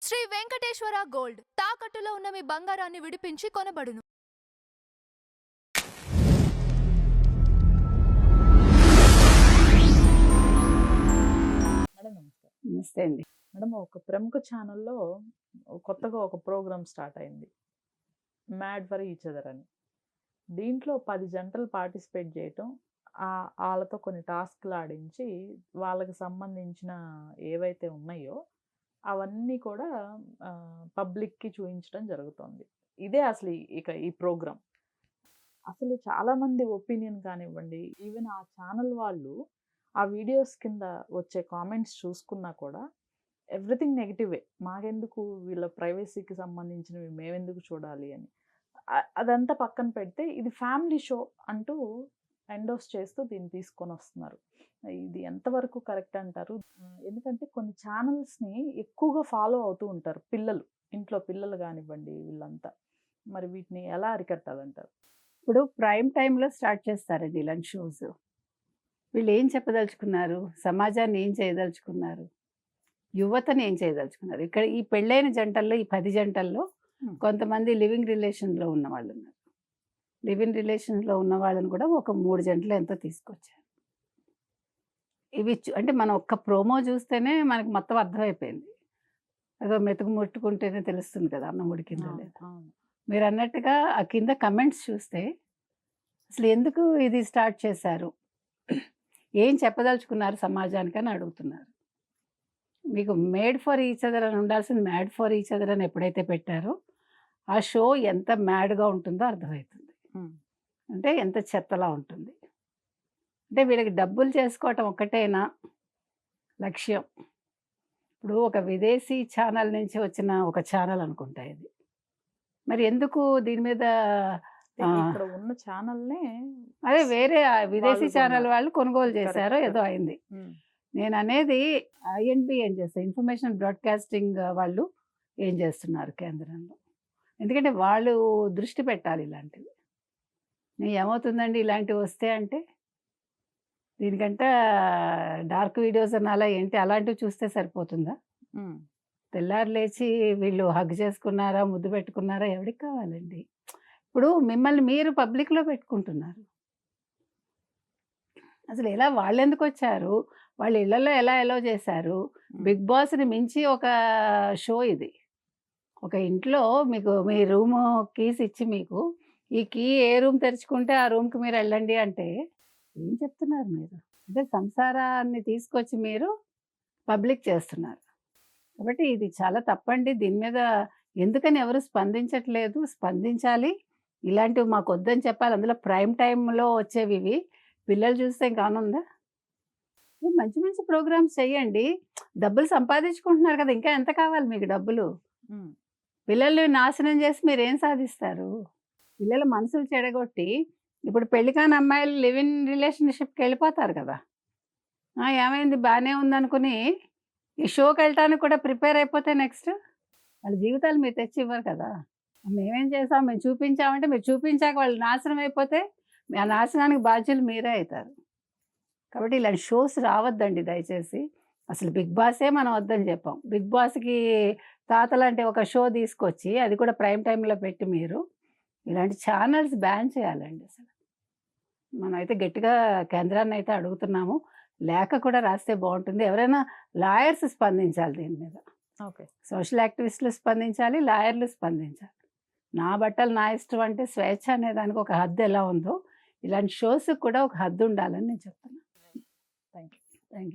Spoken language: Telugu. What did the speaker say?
శ్రీ వెంకటేశ్వర గోల్డ్ తాకట్టులో ఉన్న మీ బంగారాన్ని విడిపించి కొనబడును. మేడం నమస్తే. నమస్తే అండి. మేడం ఒక ప్రముఖ ఛానల్లో కొత్తగా ఒక ప్రోగ్రామ్ స్టార్ట్ అయింది, మ్యాడ్ ఫర్ ఈచ్ అదర్ అని. దీంట్లో 10 జంటలు పార్టిసిపేట్ చేయటం, వాళ్ళతో కొన్ని టాస్క్లు ఆడించి వాళ్ళకి సంబంధించిన ఏవైతే ఉన్నాయో అవన్నీ కూడా పబ్లిక్కి చూపించడం జరుగుతుంది. ఇదే అసలు ఈ ప్రోగ్రామ్. అసలు చాలామంది ఒపీనియన్ కానివ్వండి, ఈవెన్ ఆ ఛానల్ వాళ్ళు ఆ వీడియోస్ కింద వచ్చే కామెంట్స్ చూసుకున్నా కూడా ఎవ్రీథింగ్ నెగిటివే. మాకెందుకు, వీళ్ళ ప్రైవసీకి సంబంధించినవి మేమెందుకు చూడాలి అని. అదంతా పక్కన పెడితే ఇది ఫ్యామిలీ షో అంటూ ఎండోస్ చేస్తూ దీన్ని తీసుకొని వస్తున్నారు. ఇది ఎంతవరకు కరెక్ట్ అంటారు? ఎందుకంటే కొన్ని ఛానల్స్ని ఎక్కువగా ఫాలో అవుతూ ఉంటారు పిల్లలు, ఇంట్లో పిల్లలు కానివ్వండి వీళ్ళంతా. మరి వీటిని ఎలా అరికట్టాలంటారు? ఇప్పుడు ప్రైమ్ టైంలో స్టార్ట్ చేస్తారండి ఇలాంటి షోస్. వీళ్ళు ఏం చెప్పదలుచుకున్నారు, సమాజాన్ని ఏం చేయదలుచుకున్నారు, యువతని ఏం చేయదలుచుకున్నారు? ఇక్కడ ఈ పెళ్ళైన జంటల్లో, ఈ 10 జంటల్లో కొంతమంది లివింగ్ రిలేషన్లో ఉన్న వాళ్ళు ఉన్నారు. లివింగ్ రిలేషన్లో ఉన్న వాళ్ళని కూడా ఒక 3 జంటలు ఎంతో తీసుకొచ్చారు. ఇవి అంటే మనం ఒక్క ప్రోమో చూస్తేనే మనకు మొత్తం అర్థమైపోయింది. అదో మెతుకు ముట్టుకుంటేనే తెలుస్తుంది కదా అన్నం ఉడికిందో లేదా. మీరు అన్నట్టుగా ఆ కింద కమెంట్స్ చూస్తే అసలు ఎందుకు ఇది స్టార్ట్ చేశారు, ఏం చెప్పదలుచుకున్నారు సమాజానికి అని అడుగుతున్నారు. మీకు మేడ్ ఫర్ ఈచ్ అదర్ అని ఉండాల్సింది మ్యాడ్ ఫర్ ఈచ్ అదర్ అని ఎప్పుడైతే పెట్టారో ఆ షో ఎంత మ్యాడ్గా ఉంటుందో అర్థమవుతుంది. అంటే ఎంత చెత్తలా ఉంటుంది. అంటే వీళ్ళకి డబ్బులు చేసుకోవటం ఒక్కటేనా లక్ష్యం? ఇప్పుడు ఒక విదేశీ ఛానల్ నుంచి వచ్చిన ఒక ఛానల్ అనుకుంటా ఇది. మరి ఎందుకు దీని మీద ఇక్కడ ఉన్న ఛానల్నే అదే వేరే విదేశీ ఛానల్ వాళ్ళు కొనుగోలు చేశారో ఏదో అయింది. నేను అనేది INB ఏం చేస్తారు, ఇన్ఫర్మేషన్ బ్రాడ్కాస్టింగ్ వాళ్ళు ఏం చేస్తున్నారు కేంద్రంలో. ఎందుకంటే వాళ్ళు దృష్టి పెట్టాలి ఇలాంటివి. ఏమవుతుందండి ఇలాంటివి వస్తే అంటే, దీనికంటే డార్క్ వీడియోస్ అనాలా ఏంటి, అలాంటివి చూస్తే సరిపోతుందా? తెల్లారు లేచి వీళ్ళు హగ్ చేసుకున్నారా, ముద్దు పెట్టుకున్నారా, ఎవరికి కావాలండి? ఇప్పుడు మిమ్మల్ని మీరు పబ్లిక్లో పెట్టుకుంటున్నారు. అసలు ఎలా, వాళ్ళు ఎందుకు వచ్చారు, వాళ్ళ ఇళ్లలో ఎలా ఎలో చేశారు? బిగ్ బాస్ని మించి ఒక షో ఇది. ఒక ఇంట్లో మీకు మీ రూమ్ కీస్ ఇచ్చి, మీకు ఈ కీ ఏ రూమ్ తెరుచుకుంటే ఆ రూమ్కి మీరు వెళ్ళండి అంటే ఏం చెప్తున్నారు మీరు? అంటే సంసారాన్ని తీసుకొచ్చి మీరు పబ్లిక్ చేస్తున్నారు. కాబట్టి ఇది చాలా తప్పండి. దీని మీద ఎందుకని ఎవరు స్పందించట్లేదు? స్పందించాలి. ఇలాంటివి మాకు వద్దని చెప్పాలి. అందులో ప్రైమ్ టైంలో వచ్చేవి ఇవి. పిల్లలు చూస్తే ఇంకానుందా? మంచి మంచి ప్రోగ్రామ్స్ చేయండి. డబ్బులు సంపాదించుకుంటున్నారు కదా, ఇంకా ఎంత కావాలి మీకు డబ్బులు? పిల్లల్ని నాశనం చేసి మీరు ఏం సాధిస్తారు? పిల్లల మనసులు చెడగొట్టి ఇప్పుడు పెళ్లి కాని అమ్మాయిలు లివ్ ఇన్ రిలేషన్షిప్కి వెళ్ళిపోతారు కదా. ఏమైంది, బాగానే ఉందనుకుని ఈ షోకి వెళ్ళటానికి కూడా ప్రిపేర్ అయిపోతే నెక్స్ట్ వాళ్ళ జీవితాలు మీరు తెచ్చి ఇవ్వరు కదా. మేమేం చేసాం, మేము చూపించామంటే మీరు చూపించాక వాళ్ళు నాశనం అయిపోతే ఆ నాశనానికి బాధ్యులు మీరే అవుతారు. కాబట్టి ఇలాంటి షోస్ రావద్దండి దయచేసి. అసలు బిగ్ బాసే మనం వద్దని చెప్పాం. బిగ్ బాస్కి తాతలంటే ఒక షో తీసుకొచ్చి అది కూడా ప్రైమ్ టైంలో పెట్టి మీరు ఇలాంటి ఛానల్స్ బ్యాన్ చేయాలండి. అసలు మనం అయితే గట్టిగా కేంద్రాన్ని అయితే అడుగుతున్నాము. లేఖ కూడా రాస్తే బాగుంటుంది. ఎవరైనా లాయర్స్ స్పందించాలి దీని మీద. ఓకే, సోషల్ యాక్టివిస్టులు స్పందించాలి, లాయర్లు స్పందించాలి. నా బట్టలు నా ఇష్టం అంటే స్వేచ్ఛ అనే దానికి ఒక హద్దు ఎలా ఉందో ఇలాంటి షోస్కి కూడా ఒక హద్దు ఉండాలని నేను చెప్తున్నాను. Thank you.